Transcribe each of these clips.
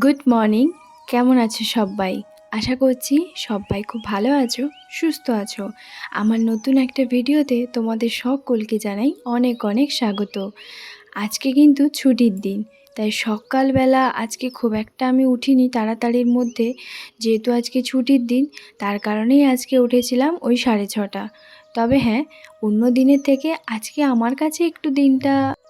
Good morning. কেমন আছো সবাই? আশা করছি সবাই খুব ভালো আছো, সুস্থ আছো। আমার নতুন একটা ভিডিওতে তোমাদের সকলকে জানাই অনেক অনেক স্বাগত। আজকে কিন্তু ছুটির দিন, তাই সকালবেলা আজকে খুব একটা আমি উঠিনি তাড়াতাড়ির মধ্যে। যেহেতু আজকে ছুটির দিন, তার কারণেই আজকে উঠেছিলাম ওই 6:30। তবে হ্যাঁ, অন্য দিনের থেকে আজকে আমার কাছে একটু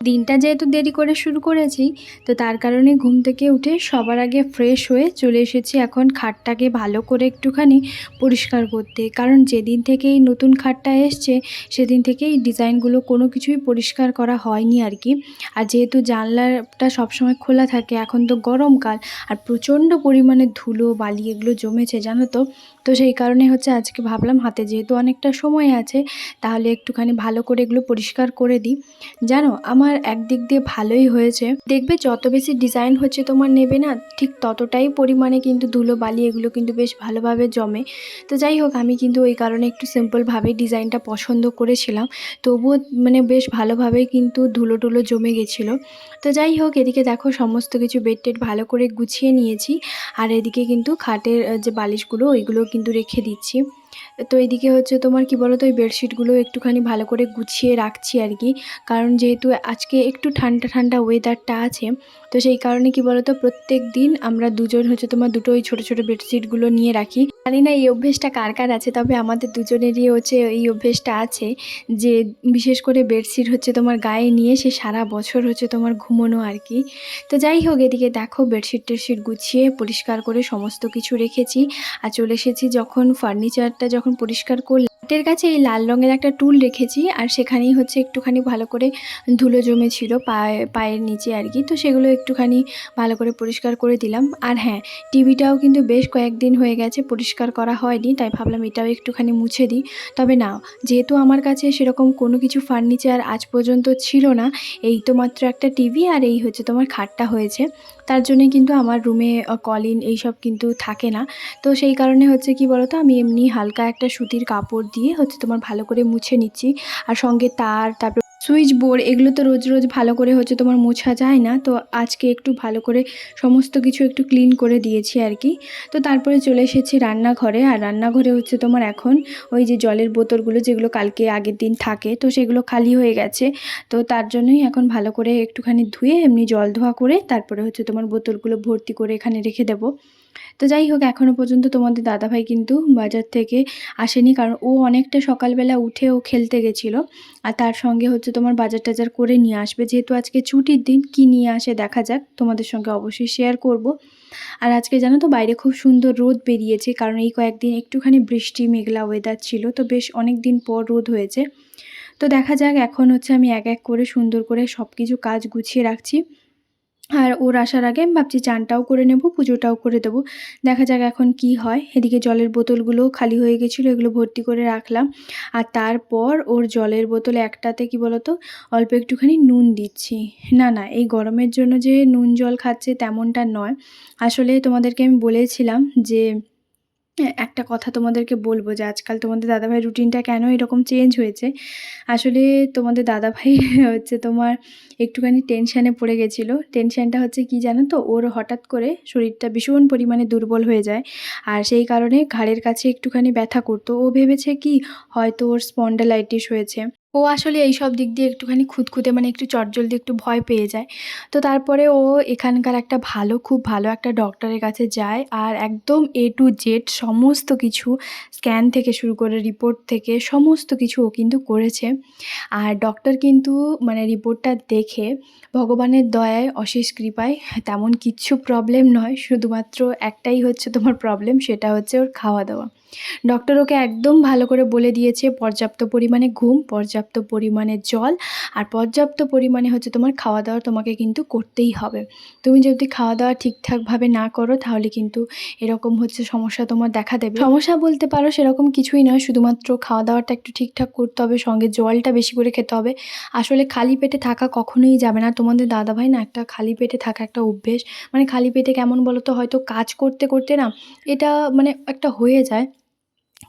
দিনটা যেহেতু দেরি করে শুরু করেছি, তো তার কারণে ঘুম থেকে উঠে সবার আগে ফ্রেশ হয়ে চলে এসেছি এখন খাটটাকে ভালো করে একটুখানি পরিষ্কার করতে। কারণ যেদিন থেকে এই নতুন খাটটা এসছে সেদিন থেকেই ডিজাইনগুলো কোনো কিছুই পরিষ্কার করা হয়নি আর কি। আর যেহেতু জানলাটা সবসময় খোলা থাকে, এখন তো গরমকাল আর প্রচণ্ড পরিমাণে ধুলো বালি এগুলো জমেছে জানো তো। তো সেই কারণে আজকে ভাবলাম হাতে যেহেতু অনেকটা সময় আছে, তাহলে একটুখানি ভালো করে এগুলো পরিষ্কার করে দিই। জানো, আমার একদিক দিয়ে ভালোই হয়েছে। দেখবে যত বেশি ডিজাইন তোমার নেবে না, ঠিক ততটাই পরিমাণে কিন্তু ধুলো বালি এগুলো কিন্তু বেশ ভালোভাবে জমে। তো যাই হোক, আমি কিন্তু ওই কারণে একটু সিম্পলভাবে ডিজাইনটা পছন্দ করেছিলাম। তবুও বেশ ভালোভাবেই কিন্তু ধুলো টুলো জমে গেছিলো। তো যাই হোক, এদিকে দেখো সমস্ত কিছু বেড টেড ভালো করে গুছিয়ে নিয়েছি। আর এদিকে কিন্তু খাটের যে বালিশগুলো ওইগুলো কিন্তু রেখে দিচ্ছি। তো এদিকে তোমার কি বলো তো, ওই বেডশিটগুলো একটুখানি ভালো করে গুছিয়ে রাখছি আর কি। কারণ যেহেতু আজকে একটু ঠান্ডা ঠান্ডা ওয়েদারটা আছে, তো সেই কারণে কি বলো তো, প্রত্যেক দিন আমরা দুজন তোমার দুটো ওই ছোটো ছোটো বেডশিটগুলো নিয়ে রাখি। জানি না এই অভ্যেসটা কার কার আছে, তবে আমাদের দুজনেরই এই অভ্যেসটা আছে যে বিশেষ করে বেডশিট তোমার গায়ে নিয়ে সে সারা বছর তোমার ঘুমোনো আর কি। তো যাই হোক, এদিকে দেখো বেডশিট টেডশিট গুছিয়ে পরিষ্কার করে সমস্ত কিছু রেখেছি। আর চলে এসেছি যখন ফার্নিচারটা যখন পরিষ্কার করলাম, খাটের কাছে এই লাল রঙের একটা টুল রেখেছি, আর সেখানেই একটুখানি ভালো করে ধুলো জমেছিল পায়ের নিচে আর কি। তো সেগুলো একটুখানি ভালো করে পরিষ্কার করে দিলাম। আর হ্যাঁ, টিভিটাও কিন্তু বেশ কয়েকদিন হয়ে গেছে পরিষ্কার করা হয়নি, তাই ভাবলাম এটাও একটুখানি মুছে দিই। তবে না, যেহেতু আমার কাছে সেরকম কোনো কিছু ফার্নিচার আজ পর্যন্ত ছিল না, এই তো মাত্র একটা টিভি আর এই তোমার খাটটা হয়েছে, তার জন্যে কিন্তু আমার রুমে কলিন এইসব কিন্তু থাকে না। তো সেই কারণে কি বলতো, আমি এমনি হালকা একটা সুতির কাপড় দিয়ে তোমার ভালো করে মুছে নিচ্ছি। আর সঙ্গে তারপর সুইচ বোর্ড এগুলো তো রোজ রোজ ভালো করে তোমার মোছা যায় না, তো আজকে একটু ভালো করে সমস্ত কিছু একটু ক্লিন করে দিয়েছি আর কি। তো তারপরে চলে এসেছি রান্নাঘরে। আর রান্নাঘরে তোমার এখন ওই যে জলের বোতলগুলো যেগুলো কালকে আগের দিন থাকে, তো সেগুলো খালি হয়ে গেছে। তো তার জন্যই এখন ভালো করে একটুখানি ধুয়ে এমনি জল ধোয়া করে তারপরে তোমার বোতলগুলো ভর্তি করে এখানে রেখে দেবো। তো যাই হোক, এখনও পর্যন্ত তোমাদের দাদাভাই কিন্তু বাজার থেকে আসেনি, কারণ ও অনেকটা সকালবেলা উঠে ও খেলতে গেছিলো। আর তার সঙ্গে তোমার বাজার টাজার করে নিয়ে আসবে, যেহেতু আজকে ছুটির দিন। কি নিয়ে আসে দেখা যাক, তোমাদের সঙ্গে অবশ্যই শেয়ার করব। আর আজকে জানো তো, বাইরে খুব সুন্দর রোদ বেরিয়েছে, কারণ এই কয়েকদিন একটুখানি বৃষ্টি মেঘলা ওয়েদার ছিল, তো বেশ অনেক দিন পর রোদ হয়েছে। তো দেখা যাক, এখন আমি এক এক করে সুন্দর করে সব কিছু কাজ গুছিয়ে রাখছি। আর ওর আসার আগে আমি ভাবছি চানটাও করে নেব, পুজোটাও করে দেবো। দেখা যাক এখন কি হয়। এদিকে জলের বোতলগুলোও খালি হয়ে গেছিলো, এগুলো ভর্তি করে রাখলাম। আর তারপর ওর জলের বোতলে একটাতে কি বলতো, অল্প একটুখানি নুন দিচ্ছি। না না, এই গরমের জন্য যে নুন জল খাচ্ছে তেমনটা নয়। আসলে তোমাদেরকে আমি বলেছিলাম যে একটা কথা তোমাদেরকে বলবো, যে আজকাল তোমাদের দাদাভাইয়ের রুটিনটা কেন এরকম চেঞ্জ হয়েছে। আসলে তোমাদের দাদাভাই তোমার একটুখানি টেনশানে পড়ে গেছিলো। টেনশানটা কি জানো তো, ওর হঠাৎ করে শরীরটা ভীষণ পরিমাণে দুর্বল হয়ে যায়। আর সেই কারণে ঘাড়ের কাছে একটুখানি ব্যথা করতো। ও ভেবেছে কি হয়তো ওর স্পন্ডালাইটিস হয়েছে। ও আসলে এই সব দিক দিয়ে একটুখানি খুঁতখুঁতে, একটু চটজলদি একটু ভয় পেয়ে যায়। তো তারপরে ও এখানকার একটা খুব ভালো একটা ডক্টরের কাছে যায়, আর একদম A to Z সমস্ত কিছু, স্ক্যান থেকে শুরু করে রিপোর্ট থেকে সমস্ত কিছু ও কিন্তু করেছে। আর ডক্টর কিন্তু রিপোর্টটা দেখে ভগবানের দয়ায় অশেষ কৃপায় তেমন কিচ্ছু প্রবলেম নয়, শুধুমাত্র একটাই তোমার প্রবলেম, সেটা ওর খাওয়া দাওয়া। ডক্টর ওকে একদম ভালো করে বলে দিয়েছে পর্যাপ্ত পরিমাণে ঘুম, পর্যাপ্ত পরিমাণে জল, আর পর্যাপ্ত পরিমাণে তোমার খাওয়া দাওয়া তোমাকে কিন্তু করতেই হবে। তুমি যদি খাওয়া দাওয়া ঠিকঠাকভাবে না করো, তাহলে কিন্তু এরকম সমস্যা তোমার দেখা দেবে। সমস্যা বলতে পারো সেরকম কিছুই নয়, শুধুমাত্র খাওয়া দাওয়াটা একটু ঠিকঠাক করতে হবে, সঙ্গে জলটা বেশি করে খেতে হবে। আসলে খালি পেটে থাকা কখনোই যাবে না। তোমাদের দাদাভাই না একটা খালি পেটে থাকা একটা অভ্যেস, খালি পেটে কেমন বলো তো, হয়তো কাজ করতে করতে না এটা একটা হয়ে যায়।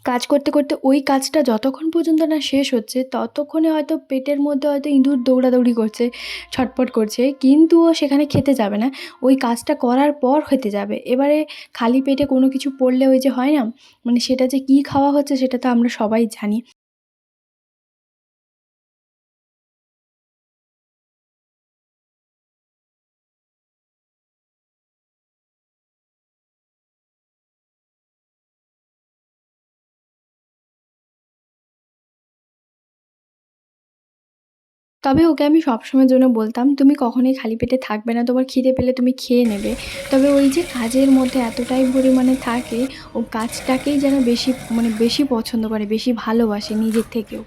কাজ করতে, করতে ওই কাজটা যতক্ষণ পর্যন্ত না শেষ হচ্ছে, ততক্ষণে হয়তো পেটের মধ্যে হয়তো ইঁদুর দৌড়াদৌড়ি করছে, ছটফট করছে। কিন্তু ও সেখানে খেতে যাবে না। ওই কাজটা করার পর খেতে যাবে। এবারে খালি পেটে কোনো কিছু পড়লে ওই যে হয় না? মানে সেটা যে কী খাওয়া হচ্ছে সেটা তো আমরা সবাই জানি। তবে ওকে আমি সবসময়ের জন্য বলতাম, "তুমি কখনোই খালি পেটে থাকবে না। তোমার খিদে পেলে তুমি খেয়ে নেবে।" তবে ওই যে কাজের মধ্যে এতটাই পরিমাণে থাকে, ও কাজটাকেই যেন বেশি মানে বেশি পছন্দ করে, বেশি ভালোবাসে নিজের থেকেও।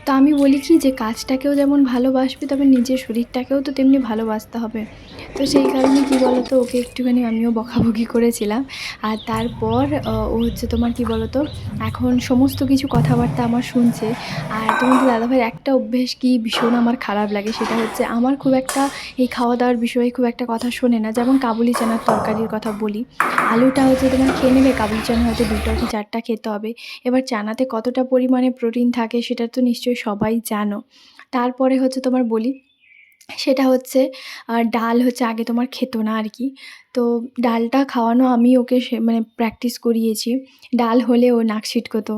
তো আমি বলি কি যে কাজটাকেও যেমন ভালোবাসবে, তবে নিজের শরীরটাকেও তো তেমনি ভালোবাসতে হবে। তো সেই কারণে কি বলো তো, ওকে একটুখানি আমিও বকাবকি করেছিলাম। আর তারপর ও হচ্ছে তোমার কি বলো তো, এখন সমস্ত কিছু কথাবার্তা আমার শুনছে। আর তোমাদের দাদাভাইয়ের একটা অভ্যেস কি ভীষণ আমার খারাপ লাগে, সেটা হচ্ছে আমার খুব একটা এই খাওয়া-দাওয়ার বিষয়ে খুব একটা কথা শোনে না। যেমন কাবুলি চানার তরকারির কথা বলি। আলুটা হচ্ছে তোমার খেয়ে নেবে, কাবুলি চানা হয়তো ২ টা কি ৪ টা খেতে হবে। এবার চানাতে কতটা পরিমাণে প্রোটিন থাকে সেটা তো নিশ্চয়ই সবাই জানো। তারপরে হচ্ছে তোমার বলি, সেটা হচ্ছে ডাল হচ্ছে আগে তোমার খেত না আরকি। তো ডালটা খাওয়ানো আমি ওকে মানে প্র্যাকটিস করিয়েছি। ডাল হলে ও নাক সিটকোতো।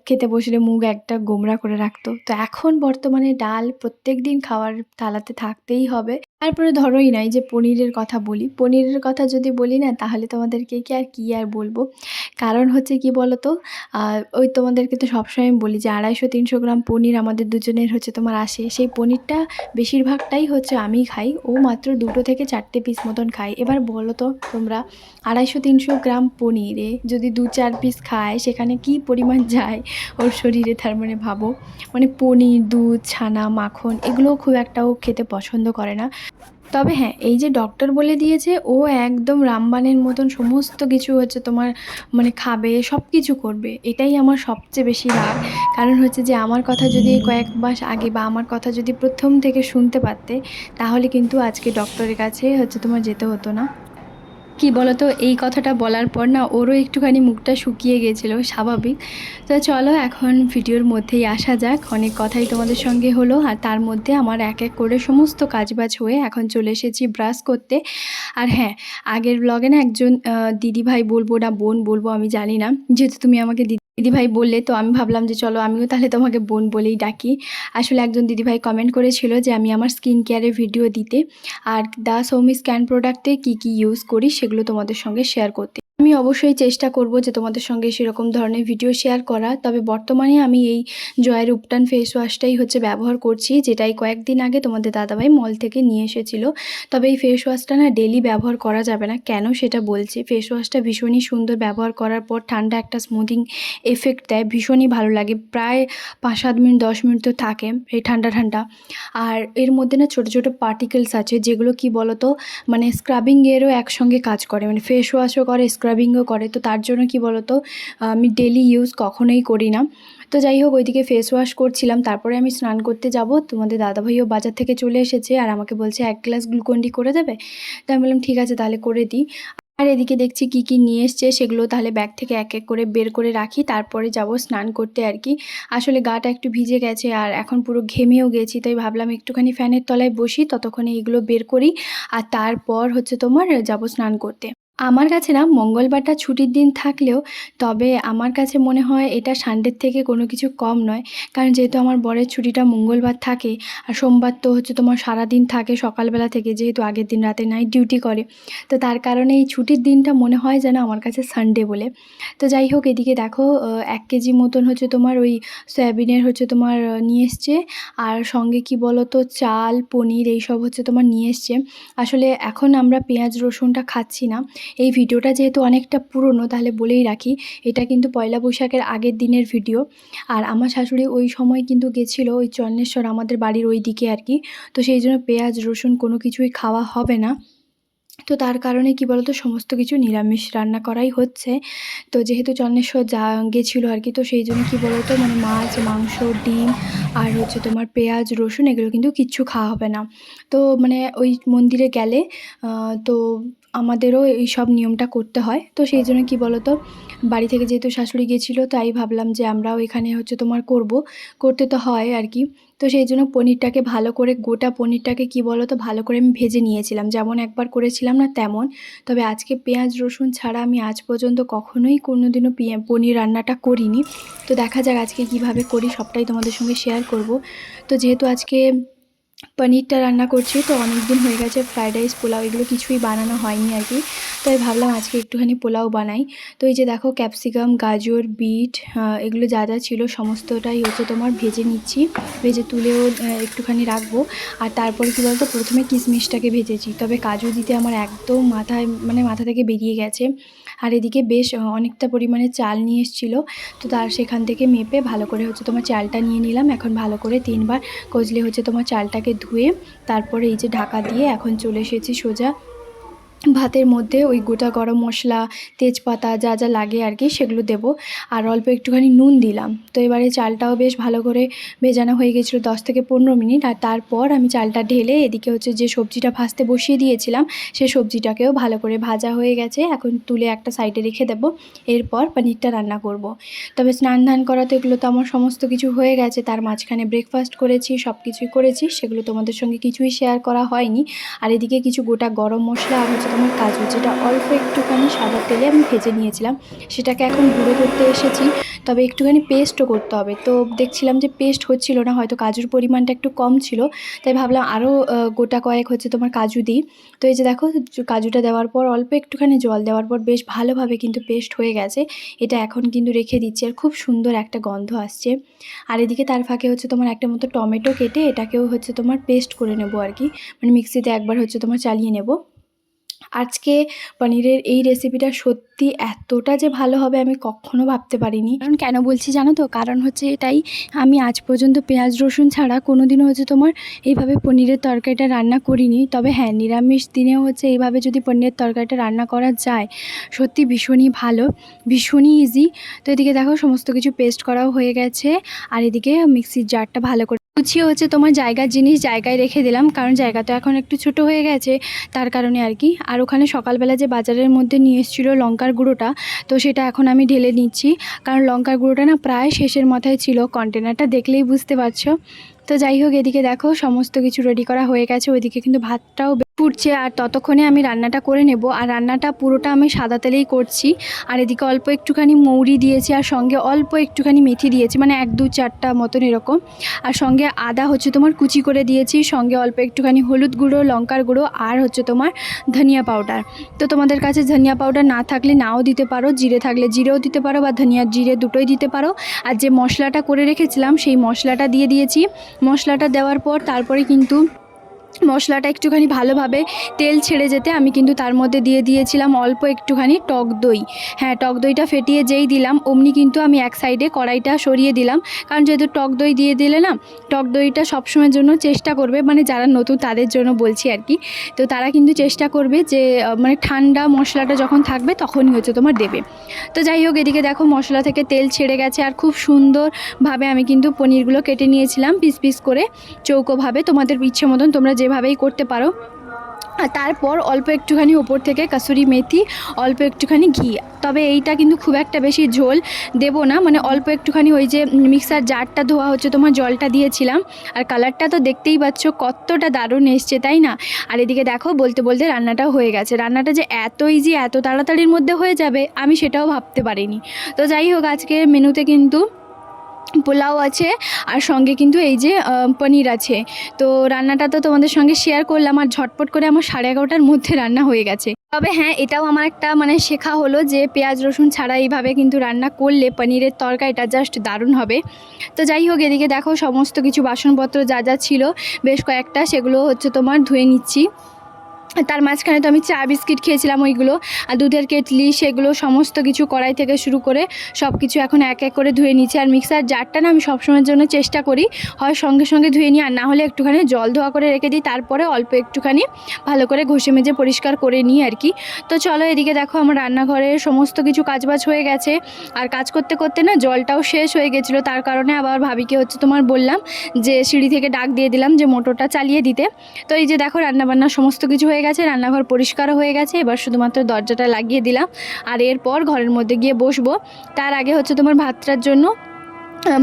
খেতে বসলে মুখ একটা গোমড়া করে রাখতো। তো এখন বর্তমানে ডাল প্রত্যেকদিন খাওয়ার থালাতে থাকতেই হবে। তারপরে ধরো এই নাই যে পনিরের কথা বলি। পনিরের কথা যদি বলি না, তাহলে তোমাদেরকে কি আর বলবো। কারণ হচ্ছে কি বলো তো, আ ওই তোমাদেরকে তো সবসময় আমি বলি যে ২৫০-৩০০ গ্রাম পনির আমাদের দুজনের হচ্ছে তোমার আসে। সেই পনিরটা বেশিরভাগটাই হচ্ছে আমি খাই। ও মাত্র ২ থেকে ৪ পিস মতন খায়। এবার বলো তো তোমরা, ২৫০-৩০০ গ্রাম পনিরে যদি ২-৪ পিস খায়, সেখানে কি পরিমাণ যায় ওর শরীরে, তার মানে ভাবো। মানে পনির, দুধ, ছানা, মাখন এগুলোও খুব একটা ও খেতে পছন্দ করে না। তবে হ্যাঁ, এই যে ডক্টর বলে দিয়েছে, ও একদম রামবানের মতন সমস্ত কিছু হচ্ছে তোমার মানে খাবে, সব কিছু করবে। এটাই আমার সবচেয়ে বেশি রাগ। কারণ হচ্ছে যে আমার কথা যদি এই কয়েক মাস আগে বা আমার কথা যদি ১ম থেকে শুনতে পারতে, তাহলে কিন্তু আজকে ডক্টরের কাছে হচ্ছে তোমার যেতে হতো না। কি বলতো, এই কথাটা বলার পর না ওরও একটুখানি মুখটা শুকিয়ে গিয়েছিল, স্বাভাবিক। তো চলো এখন ভিডিওর মধ্যেই আসা যাক। অনেক কথাই তোমাদের সঙ্গে হলো, আর তার মধ্যে আমার এক এক করে সমস্ত কাজবাজ হয়ে এখন চলে এসেছি ব্রাশ করতে। আর হ্যাঁ, আগের ব্লগে না একজন দিদিভাই বলবো না বোন বলবো আমি জানি না, যেহেতু তুমি আমাকে দিদিভাই বললে, তো আমি ভাবলাম যে চলো আমিও তাহলে তোমাকে বোন বলেই ডাকি। আসলে একজন দিদিভাই কমেন্ট করেছিল যে আমি আমার স্কিন কেয়ারের ভিডিও দিতে, আর দ্য সৌমি স্ক্যান প্রোডাক্টে কী কী ইউজ করি সেগুলো তোমাদের সঙ্গে শেয়ার করতে। আমি অবশ্যই চেষ্টা করব যে তোমাদের সঙ্গে সেরকম ধরনের ভিডিও শেয়ার করা। তবে বর্তমানে আমি এই জয়ের উপটান ফেস ওয়াশটাই হচ্ছে ব্যবহার করছি, যেটাই কয়েকদিন আগে তোমাদের দাদাভাই মল থেকে নিয়ে এসেছিল। তবে এই ফেস ওয়াশটা না ডেলি ব্যবহার করা যাবে না। কেন সেটা বলছি। ফেস ওয়াশটা ভীষণই সুন্দর, ব্যবহার করার পর ঠান্ডা একটা স্মুথিং এফেক্ট দেয়, ভীষণই ভালো লাগে। প্রায় ৫-৭ মিনিট ১০ মিনিট তো থাকে এই ঠান্ডা ঠান্ডা। আর এর মধ্যে না ছোটো ছোটো পার্টিকেলস আছে, যেগুলো কি বলো তো, মানে স্ক্রাবিংয়েরও একসঙ্গে কাজ করে, মানে ফেস ওয়াশও করে স্ক্রাবিংও করে। তো তার জন্য কি বলো তো, আমি ডেলি ইউজ কখনোই করি না। তো যাই হোক, ওইদিকে ফেস ওয়াশ করছিলাম, তারপরে আমি স্নান করতে যাব। তোমাদের দাদাভাইও বাজার থেকে চলে এসেছে, আর আমাকে বলছে ১ গ্লাস গ্লুকন-ডি করে দেবে। তো আমি বললাম ঠিক আছে তাহলে করে দিই। আর এদিকে দেখছি কি কি নিয়ে এসছে, সেগুলো তাহলে ব্যাগ থেকে এক এক করে বের করে রাখি, তারপরে যাব স্নান করতে আর কি। আসলে গাটা একটু ভিজে গেছে, আর এখন পুরো ঘেমেও গেছি, তাই ভাবলাম একটুখানি ফ্যানের তলায় বসি, ততক্ষণে এগুলো বের করি, আর তারপর হচ্ছে তোমার যাব স্নান করতে। আমার কাছে না মঙ্গলবারটা ছুটির দিন থাকলেও, তবে আমার কাছে মনে হয় এটা সানডের থেকে কোনো কিছু কম নয়। কারণ যেহেতু আমার বরের ছুটিটা মঙ্গলবার থাকে, আর সোমবার তো হচ্ছে তোমার সারাদিন থাকে সকালবেলা থেকে, যেহেতু আগের দিন রাতে নাইট ডিউটি করে। তো তার কারণে এই ছুটির দিনটা মনে হয় যেন আমার কাছে সানডে বলে। তো যাই হোক, এদিকে দেখো ১ কেজি মতন হচ্ছে তোমার ওই সয়াবিনের হচ্ছে তোমার নিয়ে এসছে, আর সঙ্গে কি বলো তো, চাল, পনির এইসব হচ্ছে তোমার নিয়ে এসছে। আসলে এখন আমরা পেঁয়াজ রসুনটা খাচ্ছি না। এই ভিডিওটা যেহেতু অনেকটা পুরনো, তাহলে বলেই রাখি, এটা কিন্তু পয়লা বৈশাখের আগের দিনের ভিডিও। আর আমার শাশুড়ি ওই সময় কিন্তু গেছিলো ওই চন্নেশ্বর, আমাদের বাড়ির ওই দিকে আর কি। তো সেই জন্য পেঁয়াজ রসুন কোনো কিছুই খাওয়া হবে না। তো তার কারণে কি বলতো, সমস্ত কিছু নিরামিষ রান্না করাই হচ্ছে। তো যেহেতু চন্নেশ্বর গেছিলো আর কি, তো সেই জন্য কি বলতো, মানে মাছ, মাংস, ডিম আর হচ্ছে তোমার পেঁয়াজ রসুন এগুলো কিন্তু কিচ্ছু খাওয়া হবে না। তো মানে ওই মন্দিরে গেলে তো আমাদেরও এই সব নিয়মটা করতে হয়। তো সেই জন্য কি বলো তো, বাড়ি থেকে যেহেতু শাশুড়ি গেছিলো, তাই ভাবলাম যে আমরাও এখানে হচ্ছে তোমার করতে তো হয় আর কি। তো সেই জন্য পনিরটাকে ভালো করে, গোটা পনিরটাকে কি বলো তো, ভালো করে আমি ভেজে নিয়েছিলাম, যেমন একবার করেছিলাম না তেমন। তবে আজকে পেঁয়াজ রসুন ছাড়া আমি আজ পর্যন্ত কখনোই কোনোদিনও পনির রান্নাটা করিনি। তো দেখা যাক আজকে কিভাবে করি, সবটাই তোমাদের সঙ্গে শেয়ার করব। তো যেহেতু আজকে পনিরটা রান্না করছি, তো অনেক দিন হয়ে গেছে ফ্রাইড রাইস, পোলাও এগুলো কিছুই বানানো হয়নি আর কি। তাই ভাবলাম আজকে একটুখানি পোলাও বানাই। তো এই যে দেখো, ক্যাপসিকাম, গাজর, বিট, এগুলো যা যা ছিল সমস্তটাই হচ্ছে তোমার ভেজে নিচ্ছি। ভেজে তুলেও একটুখানি রাখবো। আর তারপরে কী বলতো, প্রথমে কিশমিশটাকে ভেজেছি, তবে কাজু দিতে আমার একদম মাথা থেকে বেরিয়ে গেছে। আর এদিকে বেশ অনেকটা পরিমাণে চাল নিয়ে এসেছিলো, তো সেখান থেকে মেপে ভালো করে হচ্ছে তোমার চালটা নিয়ে নিলাম। এখন ভালো করে 3 বার কষলে হচ্ছে তোমার চালটাকে ধুয়ে তারপরে এই যে ঢাকা দিয়ে এখন চলে এসেছি সোজা ভাতের মধ্যে। ওই গোটা গরম মশলা, তেজপাতা যা যা লাগে আর কি সেগুলো দেবো, আর অল্প একটুখানি নুন দিলাম। তো এবারে চালটাও বেশ ভালো করে ভেজানো হয়ে গেছিলো 10 থেকে 15 মিনিট। আর তারপর আমি চালটা ঢেলে এদিকে হচ্ছে যে সবজিটা ভাজতে বসিয়ে দিয়েছিলাম, সেই সবজিটাকেও ভালো করে ভাজা হয়ে গেছে, এখন তুলে একটা সাইডে রেখে দেবো। এরপর পনিরটা রান্না করব। তবে স্নান ধান করা তো এগুলো তো আমার সমস্ত কিছু হয়ে গেছে, তার মাঝখানে ব্রেকফাস্ট করেছি, সব কিছুই করেছি, সেগুলো তোমাদের সঙ্গে কিছুই শেয়ার করা হয়নি। আর এদিকে কিছু গোটা গরম মশলা আর হচ্ছে তোমার কাজু, যেটা অল্প একটুখানি সাদা তেলে আমি ভেজে নিয়েছিলাম, সেটাকে এখন গুঁড়ো করতে এসেছি। তবে একটুখানি পেস্টও করতে হবে, তো দেখছিলাম যে পেস্ট হচ্ছিল না, হয়তো কাজুর পরিমাণটা একটু কম ছিল, তাই ভাবলাম আরও গোটা কয়েক হচ্ছে তোমার কাজু দিই। তো এই যে দেখো, কাজুটা দেওয়ার পর অল্প একটুখানি জল দেওয়ার পর বেশ ভালোভাবে কিন্তু পেস্ট হয়ে গেছে। এটা এখন কিন্তু রেখে দিচ্ছি, আর খুব সুন্দর একটা গন্ধ আসছে। আর এদিকে তার ফাঁকে হচ্ছে তোমার একটা মতো টমেটো কেটে এটাকেও হচ্ছে তোমার পেস্ট করে নেবো আর কি, মানে মিক্সিতে একবার হচ্ছে তোমার চালিয়ে নেব। আজকে পনিরের এই রেসিপিটা সত্যি এতটা যে ভালো হবে আমি কখনো ভাবতে পারিনি। কারণ কেন বলছি জানো তো, কারণ হচ্ছে এটাই, আমি আজ পর্যন্ত পেঁয়াজ রসুন ছাড়া কোনোদিনও হচ্ছে তোমার এইভাবে পনিরের তরকারিটা রান্না করিনি। তবে হ্যাঁ, নিরামিষ দিনেও হচ্ছে এইভাবে যদি পনিরের তরকারিটা রান্না করা যায়, সত্যি ভীষণই ভালো, ভীষণই ইজি। তো এদিকে দেখো সমস্ত কিছু পেস্ট করাও হয়ে গেছে, আর এদিকে মিক্সির জারটা ভালো করে গুছিয়ে হচ্ছে তোমার জায়গার জিনিস জায়গায় রেখে দিলাম, কারণ জায়গা তো এখন একটু ছোট হয়ে গেছে, তার কারণে আর কি। আর ওখানে সকালবেলা যে বাজারের মধ্যে নিয়ে এসেছিলো লঙ্কার গুঁড়োটা, তো সেটা এখন আমি ঢেলে নিচ্ছি, কারণ লঙ্কার গুঁড়োটা না প্রায় শেষের মাথায় ছিল, কন্টেনারটা দেখলেই বুঝতে পারছো। তো যাই হোক, এদিকে দেখো সমস্ত কিছু রেডি করা হয়ে গেছে, ওইদিকে কিন্তু ভাতটাও ফুটছে, আর ততক্ষণে আমি রান্নাটা করে নেব। আর রান্নাটা পুরোটা আমি সাদা তেলেই করছি। আর এদিকে অল্প একটুখানি মৌরি দিয়েছি, আর সঙ্গে অল্প একটুখানি মেথি দিয়েছি, মানে 1-2-4টা মতন এরকম। আর সঙ্গে আদা হচ্ছে তোমার কুচি করে দিয়েছি, সঙ্গে অল্প একটুখানি হলুদ গুঁড়ো, লঙ্কার গুঁড়ো, আর হচ্ছে তোমার ধনিয়া পাউডার। তো তোমাদের কাছে ধনিয়া পাউডার না থাকলে নাও দিতে পারো, জিরে থাকলে জিরেও দিতে পারো, বা ধনিয়া জিরে দুটোই দিতে পারো। আর যে মশলাটা করে রেখেছিলাম সেই মশলাটা দিয়ে দিয়েছি। মশলাটা দেওয়ার পর তারপরে কিন্তু মশলাটা একটুখানি ভালোভাবে তেল ছেড়ে যেতে আমি কিন্তু তার মধ্যে দিয়ে দিয়েছিলাম অল্প একটুখানি টক দই। হ্যাঁ, টক দইটা ফেটিয়ে যেই দিলাম অমনি কিন্তু আমি এক সাইডে কড়াইটা সরিয়ে দিলাম, কারণ যেহেতু টক দই দিয়ে দিলে না, টক দইটা সবসময়ের জন্য চেষ্টা করবে, মানে যারা নতুন তাদের জন্য বলছি আর কি, তো তারা কিন্তু চেষ্টা করবে যে মানে ঠান্ডা মশলাটা যখন থাকবে তখনই হচ্ছে তোমার দেবে। তো যাই হোক, এদিকে দেখো মশলা থেকে তেল ছেড়ে গেছে, আর খুব সুন্দরভাবে আমি কিন্তু পনিরগুলো কেটে নিয়েছিলাম পিস পিস করে, চৌকোভাবে, তোমাদের ইচ্ছে মতন তোমরা যেভাবেই করতে পারো। আর তারপর অল্প একটুখানি ওপর থেকে কাসুরি মেথি, অল্প একটুখানি ঘি। তবে এইটা কিন্তু খুব একটা বেশি ঝোল দেবো না, মানে অল্প একটুখানি ওই যে মিক্সার জারটা ধোয়া হচ্ছে তোমার জলটা দিয়েছিলাম। আর কালারটা তো দেখতেই পাচ্ছ কতটা দারুণ এসছে, তাই না? আর এদিকে দেখো বলতে বলতে রান্নাটাও হয়ে গেছে। রান্নাটা যে এত ইজি, এত তাড়াতাড়ির মধ্যে হয়ে যাবে আমি সেটাও ভাবতে পারিনি। তো যাই হোক, আজকে মেনুতে কিন্তু পোলাও আছে, আর সঙ্গে কিন্তু এই যে পনির আছে। তো রান্নাটা তো তোমাদের সঙ্গে শেয়ার করলাম, আর ঝটপট করে আমার 11:30টার মধ্যে রান্না হয়ে গেছে। তবে হ্যাঁ, এটাও আমার একটা মানে শেখা হলো যে পেঁয়াজ রসুন ছাড়া এইভাবে কিন্তু রান্না করলে পনিরের তরকারিটা জাস্ট দারুণ হবে। তো যাই হোক, এদিকে দেখো সমস্ত কিছু বাসনপত্র যা যা ছিল বেশ কয়েকটা, সেগুলো হচ্ছে তোমার ধুয়ে নিচ্ছি। তার মাঝখানে তো আমি চা বিস্কিট খেয়েছিলাম ওইগুলো, আর দুধের কেটলি, সেগুলো সমস্ত কিছু কড়াই থেকে শুরু করে সব কিছু এখন এক এক করে ধুয়ে নিচ্ছি। আর মিক্সার জারটা না আমি সবসময়ের জন্য চেষ্টা করি হয় সঙ্গে সঙ্গে ধুয়ে নিই, আর না হলে একটুখানি জল ধোয়া করে রেখে দিই, তারপরে অল্প একটুখানি ভালো করে ঘষে মেজে পরিষ্কার করে নিই আর কি। তো চলো, এদিকে দেখো আমার রান্নাঘরের সমস্ত কিছু কাজবাজ হয়ে গেছে, আর কাজ করতে করতে না জলটাও শেষ হয়ে গেছিলো, তার কারণে আবার ভাবিকে হচ্ছে তোমার বললাম যে সিঁড়ি থেকে ডাক দিয়ে দিলাম যে মোটরটা চালিয়ে দিতে। তো এই যে দেখো রান্নাবান্না সমস্ত কিছু হয়ে গেছে, রান্নাঘর পরিষ্কারও হয়ে গেছে। এবার শুধুমাত্র দরজাটা লাগিয়ে দিলাম আর এরপর ঘরের মধ্যে গিয়ে বসবো। তার আগে হচ্ছে তোমার ভাতটার জন্য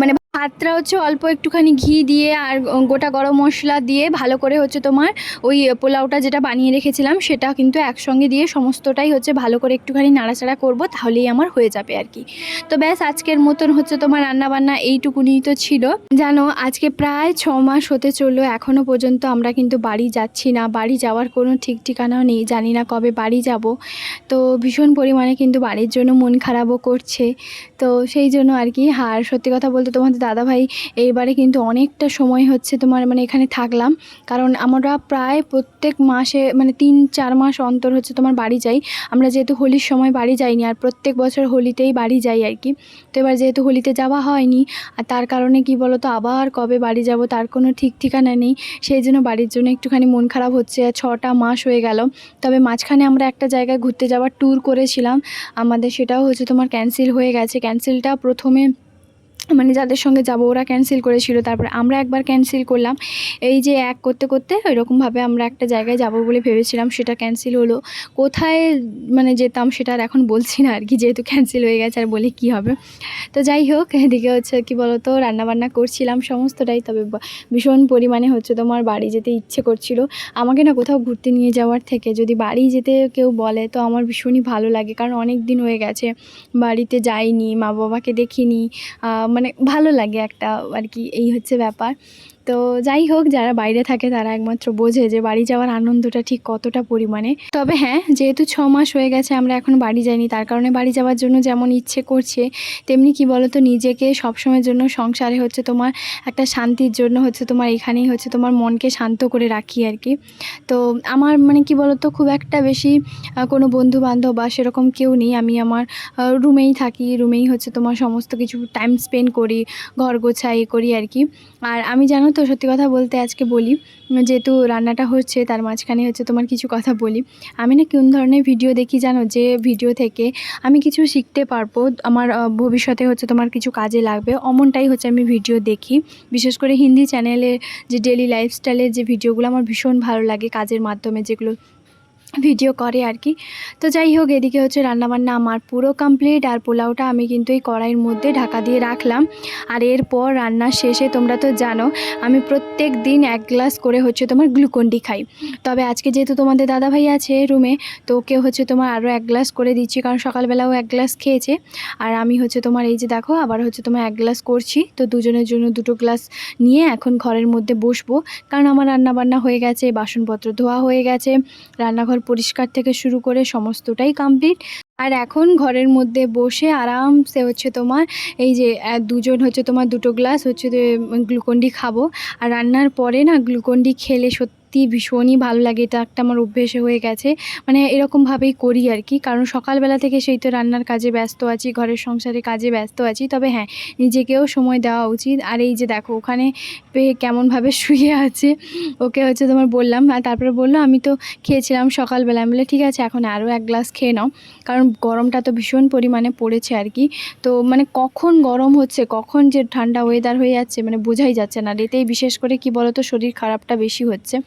মানে ভাতটা হচ্ছে অল্প একটুখানি ঘি দিয়ে আর গোটা গরম মশলা দিয়ে ভালো করে হচ্ছে তোমার ওই পোলাওটা যেটা বানিয়ে রেখেছিলাম সেটা কিন্তু একসঙ্গে দিয়ে সমস্তটাই হচ্ছে ভালো করে একটুখানি নাড়াচাড়া করব, তাহলেই আমার হয়ে যাবে আর কি। তো ব্যাস আজকের মতন হচ্ছে তোমার রান্নাবান্না এইটুকুনি তো ছিল। জানো আজকে প্রায় 6 মাস হতে চললো, এখনও পর্যন্ত আমরা কিন্তু বাড়ি যাচ্ছি না। বাড়ি যাওয়ার কোনো ঠিক ঠিকানাও নেই, জানি না কবে বাড়ি যাব। তো ভীষণ পরিমাণে কিন্তু বাড়ির জন্য মন খারাপও করছে। তো সেই জন্য আর কি। আর সত্যি কথা বলতে তোমাদের দাদাভাই এইবারে কিন্তু অনেকটা সময় হচ্ছে তোমার মানে এখানে থাকলাম, কারণ আমরা প্রায় প্রত্যেক মাসে মানে 3-4 মাস অন্তর হচ্ছে তোমার বাড়ি যাই। আমরা যেহেতু হোলির সময় বাড়ি যাইনি, আর প্রত্যেক বছর হোলিতেই বাড়ি যাই আর কি। তো এবার যেহেতু হোলিতে যাওয়া হয়নি, আর তার কারণে কি বলো তো আবার কবে বাড়ি যাব তার কোনো ঠিক ঠিকানা নেই। সেই জন্য বাড়ির জন্য একটুখানি মন খারাপ হচ্ছে। 6টা মাস হয়ে গেল। তবে মাঝখানে আমরা একটা জায়গায় ঘুরতে যাওয়ার ট্যুর করেছিলাম, আমাদের সেটাও হচ্ছে তোমার ক্যান্সেল হয়ে গেছে। ক্যান্সেলটা প্রথমে মানে যাদের সঙ্গে যাব ওরা ক্যান্সেল করেছিল, তারপরে আমরা একবার ক্যান্সেল করলাম। এই যে এক করতে করতে ওইরকমভাবে আমরা একটা জায়গায় যাব বলে ভেবেছিলাম, সেটা ক্যান্সেল হলো। কোথায় মানে যেতাম সেটা আর এখন বলছি না আর কি, যেহেতু ক্যান্সেল হয়ে গেছে আর বলে কি হবে। তো যাই হোক, এদিকে হচ্ছে কি বলতো রান্নাবান্না করছিলাম সমস্তটাই। তবে ভীষণ পরিমাণে হচ্ছে তোমার বাড়ি যেতে ইচ্ছে করছিল। আমাকে না কোথাও ঘুরতে নিয়ে যাওয়ার থেকে যদি বাড়ি যেতে কেউ বলে তো আমার ভীষণই ভালো লাগে, কারণ অনেক দিন হয়ে গেছে বাড়িতে যাইনি, মা বাবাকে দেখিনি। মানে ভালো লাগে একটা আর কি, এই হচ্ছে ব্যাপার। তো যাই হোক, যারা বাইরে থাকে তারা একমাত্র বোঝে যে বাড়ি যাওয়ার আনন্দটা ঠিক কতটা পরিমাণে। তবে হ্যাঁ, যেহেতু 6 মাস হয়ে গেছে আমরা এখন বাড়ি যাইনি, তার কারণে বাড়ি যাওয়ার জন্য যেমন ইচ্ছে করছে, তেমনি কি বলো তো নিজেকে সবসময়ের জন্য সংসারে হচ্ছে তোমার একটা শান্তির জন্য হচ্ছে তোমার এখানেই হচ্ছে তোমার মনকে শান্ত করে রাখি আর কি। তো আমার মানে কি বলো তো খুব একটা বেশি কোনো বন্ধু বান্ধব বা সেরকম কেউ নেই। আমি আমার রুমেই থাকি, রুমেই হচ্ছে তোমার সমস্ত কিছু টাইম স্পেন্ড করি, ঘর গোছাই করি আর কি। আর আমি জানো তো সত্যি কথা বলতে আজকে বলি, যেহেতু রান্নাটা হচ্ছে তার মাঝখানে হচ্ছে তোমার কিছু কথা বলি। আমি না কোন ধরনের ভিডিও দেখি জানো, যে ভিডিও থেকে আমি কিছু শিখতে পারবো, আমার ভবিষ্যতে হচ্ছে তোমার কিছু কাজে লাগবে, অমনটাই হচ্ছে আমি ভিডিও দেখি। বিশেষ করে হিন্দি চ্যানেলে যে ডেলি লাইফস্টাইলের যে ভিডিওগুলো আমার ভীষণ ভালো লাগে, কাজের মাধ্যমে যেগুলো ভিডিও করে আর কি। তো যাই হোক, এদিকে হচ্ছে রান্নাবান্না আমার পুরো কমপ্লিট, আর পোলাওটা আমি কিন্তু এই কড়াইয়ের মধ্যে ঢাকা দিয়ে রাখলাম। আর এরপর রান্নার শেষে তোমরা তো জানো আমি প্রত্যেক দিন 1 গ্লাস করে হচ্ছে তোমার গ্লুকন-ডি খাই। তবে আজকে যেহেতু তোমাদের দাদাভাই আছে রুমে, তো ওকে হচ্ছে তোমার আরও 1 গ্লাস করে দিচ্ছি, কারণ সকালবেলাও 1 গ্লাস খেয়েছে। আর আমি হচ্ছে তোমার এই যে দেখো আবার হচ্ছে তোমার 1 গ্লাস করছি। তো দুজনের জন্য 2টো গ্লাস নিয়ে এখন ঘরের মধ্যে বসবো, কারণ আমার রান্নাবান্না হয়ে গেছে, বাসনপত্র ধোয়া হয়ে গেছে, রান্নাঘর পরিষ্কার থেকে শুরু করে সমস্তটাই কমপ্লিট। আর এখন ঘরের মধ্যে বসে আরামসে হচ্ছে তোমার এই যে দুজন হচ্ছে তোমার 2টো গ্লাস হচ্ছে গ্লুকন-ডি খাবো। আর রান্নার পরে না গ্লুকন-ডি খেলে সত্যি ভীষণই ভালো লাগে, এটা একটা আমার অভ্যেস হয়ে গেছে। মানে এরকমভাবেই করি আর কি, কারণ সকালবেলা থেকে সেই তো রান্নার কাজে ব্যস্ত আছি, ঘরের সংসারে কাজে ব্যস্ত আছি। তবে হ্যাঁ, নিজেকেও সময় দেওয়া উচিত। আর এই যে দেখো ওখানে কেমনভাবে শুয়ে আছে, ওকে হচ্ছে তোমার বললাম, আর তারপরে বললো আমি তো খেয়েছিলাম সকালবেলা। আমি বলে ঠিক আছে এখন আরও 1 গ্লাস খেয়ে নাও, কারণ গরমটা তো ভীষণ পরিমাণে পড়েছে আর কি। তো মানে কখন গরম হচ্ছে কখন যে ঠান্ডা ওয়েদার হয়ে যাচ্ছে মানে বোঝাই যাচ্ছে না। এতেই বিশেষ করে কি বলো তো শরীর খারাপটা বেশি হচ্ছে।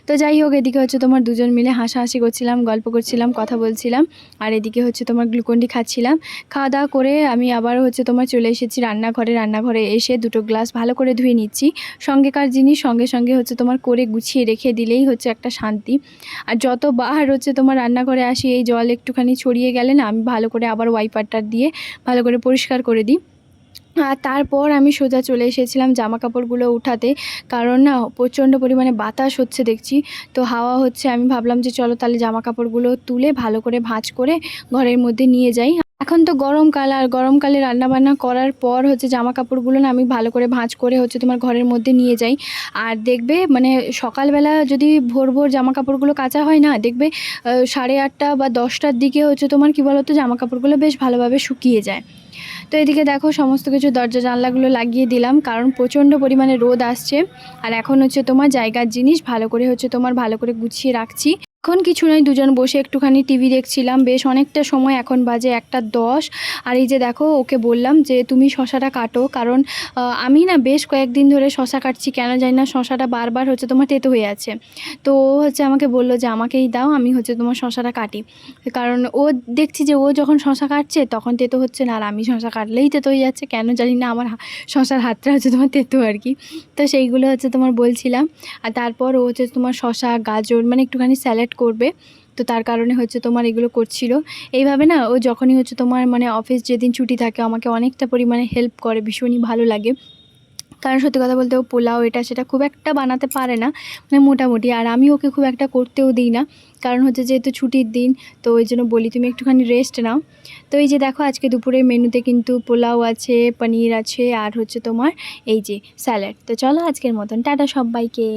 তো যাই হোক, এদিকে হচ্ছে তোমার দুজন মিলে হাসাহাসি করছিলাম, গল্প করছিলাম, কথা বলছিলাম, আর এদিকে হচ্ছে তোমার গ্লুকন-ডি খাচ্ছিলাম। খাওয়া দাওয়া করে আমি আবার হচ্ছে তোমার চলে এসেছি রান্নাঘরে এসে 2টো গ্লাস ভালো করে ধুয়ে নিচ্ছি। সঙ্গেকার জিনিস সঙ্গে সঙ্গে হচ্ছে তোমার করে গুছিয়ে রেখে দিলেই হচ্ছে একটা শান্তি। আর যতবার হচ্ছে তোমার রান্নাঘরে আসি এই জল একটুখানি ছড়িয়ে গেলে না আমি ভালো করে আবার ওয়াইপারটা দিয়ে ভালো করে পরিষ্কার করে দিই। আর তারপর আমি সোজা চলে এসেছিলাম জামা কাপড়গুলো উঠাতে, কারণ না প্রচণ্ড পরিমাণে বাতাস হচ্ছে দেখছি, তো হাওয়া হচ্ছে। আমি ভাবলাম যে চলো তাহলে জামা কাপড়গুলো তুলে ভালো করে ভাঁজ করে ঘরের মধ্যে নিয়ে যাই। এখন তো গরমকাল, আর গরমকালে রান্নাবান্না করার পর হচ্ছে জামা কাপড়গুলো না আমি ভালো করে ভাঁজ করে হচ্ছে তোমার ঘরের মধ্যে নিয়ে যাই। আর দেখবে মানে সকালবেলা যদি ভোর ভোর জামা কাপড়গুলো কাচা হয় না, দেখবে 8:30 বা 10টার দিকে হচ্ছে তোমার কি বলো তো জামা কাপড়গুলো বেশ ভালোভাবে শুকিয়ে যায়। তো এদিকে দেখো সমস্ত কিছু দরজা জানলাগুলো লাগিয়ে দিলাম, কারণ প্রচণ্ড পরিমাণে রোদ আসছে। আর এখন হচ্ছে তোমার জায়গার জিনিস ভালো করে হচ্ছে তোমার ভালো করে গুছিয়ে রাখছি। এখন কিছু নয়, দুজন বসে একটুখানি টিভি দেখছিলাম। বেশ অনেকটা সময়, এখন বাজে 1:10। আর এই যে দেখো, ওকে বললাম যে তুমি শশাটা কাটো, কারণ আমি না বেশ কয়েকদিন ধরে শশা কাটছি, কেন জানি না শশাটা বারবার হচ্ছে তোমার তেতো হয়ে আছে। তো ও হচ্ছে আমাকে বললো যে আমাকেই দাও, আমি হচ্ছে তোমার শশাটা কাটি। কারণ ও দেখছি যে ও যখন শশা কাটছে তখন তেতো হচ্ছে না, আর আমি শশা কাটলেই তেতো হয়ে যাচ্ছে, কেন জানি না আমার শশার হাতটা হচ্ছে তোমার তেতো আর কি। তো সেইগুলো হচ্ছে তোমার বলছিলাম। আর তারপর ও হচ্ছে তোমার শশা, গাজর মানে একটুখানি স্যালাড করবে, তো তার কারণে হচ্ছে তোমার এগুলো করছিল। এইভাবে না ও যখনই হচ্ছে তোমার মানে অফিস যেদিন ছুটি থাকে আমাকে অনেকটা পরিমাণে হেল্প করে, ভীষণই ভালো লাগে। কারণ সত্যি কথা বলতে ও পোলাও এটা সেটা খুব একটা বানাতে পারে না, মানে মোটামুটি। আর আমি ওকে খুব একটা করতেও দিই না, কারণ হচ্ছে যেহেতু ছুটির দিন, তো ওই জন্য বলি তুমি একটুখানি রেস্ট নাও। তো এই যে দেখো, আজকে দুপুরের মেনুতে কিন্তু পোলাও আছে, পনির আছে, আর হচ্ছে তোমার এই যে স্যালাড। তো চলো আজকের মতন টাটা সব্বাইকে।